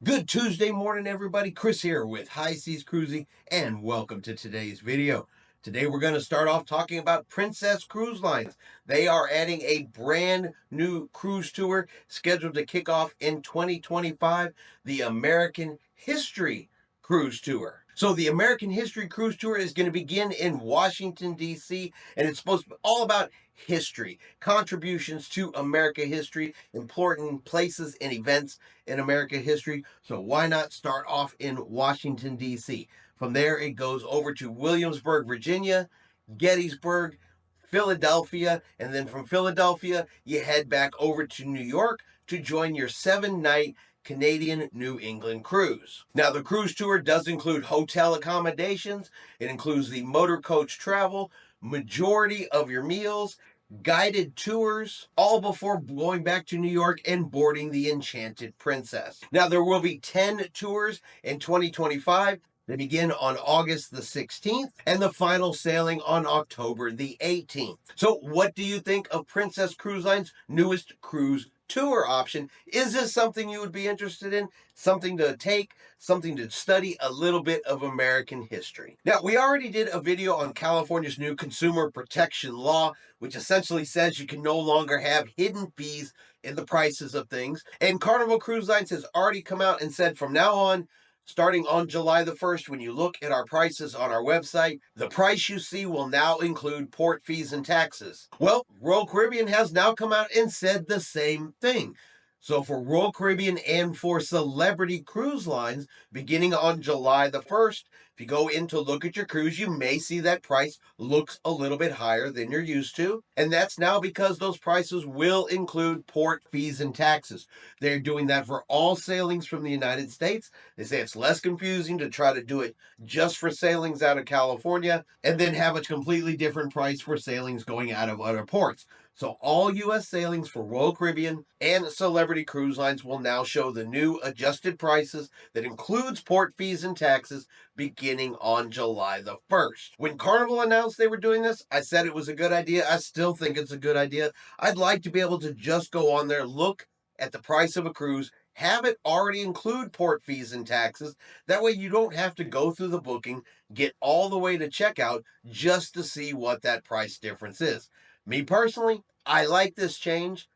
Good Tuesday morning, everybody. Chris here with High Seas Cruising, and welcome to today's video. Today we're going to start off talking about Princess Cruise Lines. They are adding a brand new cruise tour scheduled to kick off in 2025, the American History Cruise Tour. So the American History Cruise Tour is going to begin in Washington, D.C., and it's supposed to be all about history, contributions to America history, important places and events in America history. So why not start off in Washington, D.C.? From there, it goes over to Williamsburg, Virginia, Gettysburg, Philadelphia, and then from Philadelphia, you head back over to New York to join your 7-night Canadian New England cruise. Now, the cruise tour does include hotel accommodations. It includes the motor coach travel, majority of your meals, guided tours, all before going back to New York and boarding the Enchanted Princess. Now, there will be 10 tours in 2025. They begin on August the 16th and the final sailing on October the 18th. So what do you think of Princess Cruise Line's newest cruise tour option? Is this something you would be interested in? Something to take, something to study a little bit of American history. Now, we already did a video on California's new consumer protection law, which essentially says you can no longer have hidden fees in the prices of things. And Carnival Cruise Lines has already come out and said from now on, starting on July the 1st, when you look at our prices on our website, the price you see will now include port fees and taxes. Well, Royal Caribbean has now come out and said the same thing. So for Royal Caribbean and for Celebrity Cruise Lines, beginning on July the 1st, if you go in to look at your cruise, you may see that price looks a little bit higher than you're used to. And that's now because those prices will include port fees and taxes. They're doing that for all sailings from the United States. They say it's less confusing to try to do it just for sailings out of California and then have a completely different price for sailings going out of other ports. So all U.S. sailings for Royal Caribbean and Celebrity Cruise Lines will now show the new adjusted prices that includes port fees and taxes beginning on July the 1st. When Carnival announced they were doing this, I said it was a good idea. I still think it's a good idea. I'd like to be able to just go on there, look at the price of a cruise, have it already include port fees and taxes. That way you don't have to go through the booking, get all the way to checkout just to see what that price difference is. Me personally, I like this change.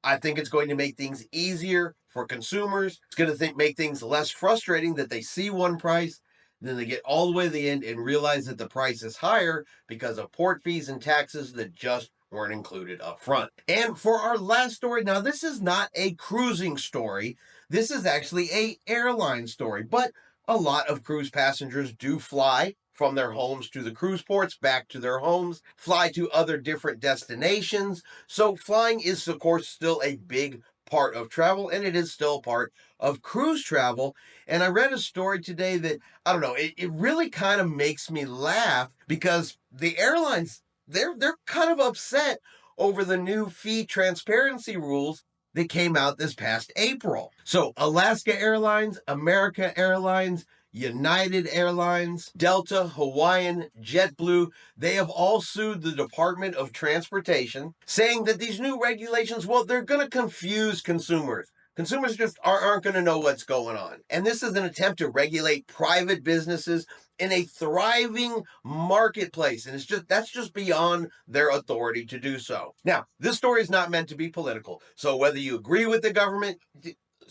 I think it's going to make things easier for consumers. It's going to make things less frustrating that they see one price, then they get all the way to the end and realize that the price is higher because of port fees and taxes that just weren't included up front. And for our last story, now this is not a cruising story. This is actually a airline story, but a lot of cruise passengers do fly from their homes to the cruise ports, back to their homes, fly to other different destinations. So flying is, of course, still a big part of travel, and it is still part of cruise travel. And I read a story today that, I don't know, it really kind of makes me laugh because the airlines, they're kind of upset over the new fee transparency rules that came out this past April. So Alaska Airlines, America Airlines, United Airlines, Delta, Hawaiian, JetBlue, they have all sued the Department of Transportation, saying that these new regulations, well, they're going to confuse consumers. Consumers just aren't going to know what's going on. And this is an attempt to regulate private businesses in a thriving marketplace. And that's just beyond their authority to do so. Now, this story is not meant to be political. So whether you agree with the government,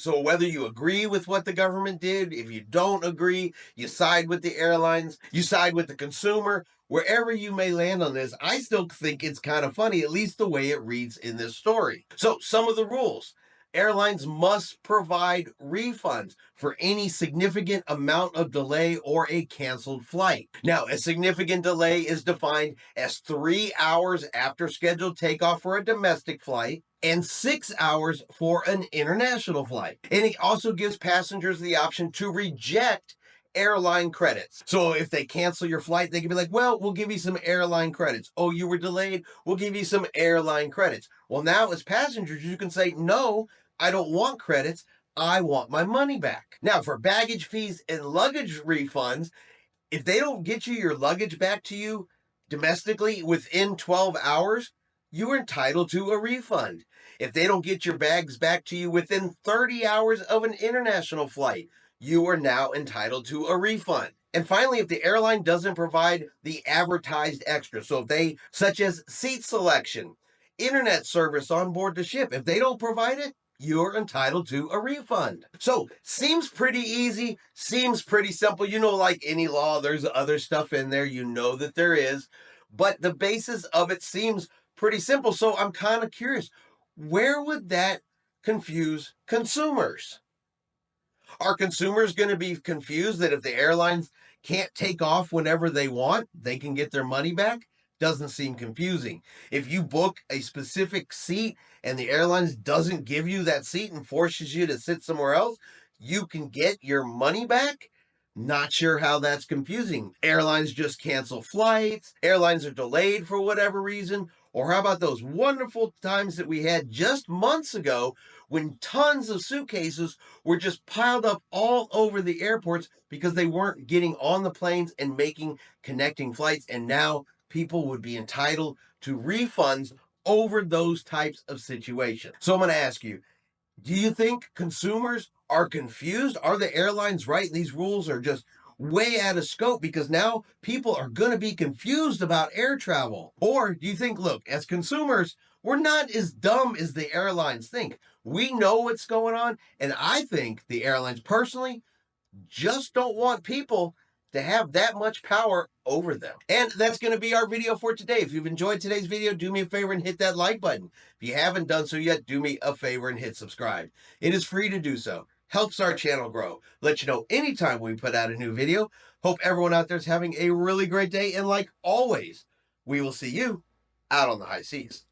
whether you agree with what the government did, if you don't agree, you side with the airlines, you side with the consumer, wherever you may land on this, I still think it's kind of funny, at least the way it reads in this story. So some of the rules. Airlines must provide refunds for any significant amount of delay or a canceled flight. Now, a significant delay is defined as 3 hours after scheduled takeoff for a domestic flight and 6 hours for an international flight. And it also gives passengers the option to reject airline credits. So if they cancel your flight, they can be like, well, we'll give you some airline credits. Oh, you were delayed? We'll give you some airline credits. Well, now as passengers, you can say, no, I don't want credits. I want my money back. Now, for baggage fees and luggage refunds, if they don't get you your luggage back to you domestically within 12 hours, you are entitled to a refund. If they don't get your bags back to you within 30 hours of an international flight, you are now entitled to a refund. And finally, if the airline doesn't provide the advertised extra, so if they, such as seat selection, internet service on board the ship, if they don't provide it, you're entitled to a refund. So, seems pretty easy, seems pretty simple. Like any law, there's other stuff in there, that there is, but the basis of it seems pretty simple. So, I'm kind of curious, where would that confuse consumers? Are consumers going to be confused that if the airlines can't take off whenever they want, they can get their money back? Doesn't seem confusing. If you book a specific seat and the airlines doesn't give you that seat and forces you to sit somewhere else, you can get your money back. Not sure how that's confusing. Airlines just cancel flights, airlines are delayed for whatever reason. Or how about those wonderful times that we had just months ago when tons of suitcases were just piled up all over the airports because they weren't getting on the planes and making connecting flights. And now people would be entitled to refunds over those types of situations. So I'm going to ask you, do you think consumers are confused? Are the airlines right? These rules are just way out of scope because now people are going to be confused about air travel. Or do you think, look, as consumers, we're not as dumb as the airlines think? We know what's going on. And I think the airlines personally just don't want people to have that much power over them. And that's going to be our video for today. If you've enjoyed today's video, do me a favor and hit that like button. If you haven't done so yet, do me a favor and hit subscribe. It is free to do so. Helps our channel grow. Let you know anytime we put out a new video. Hope everyone out there is having a really great day. And like always, we will see you out on the high seas.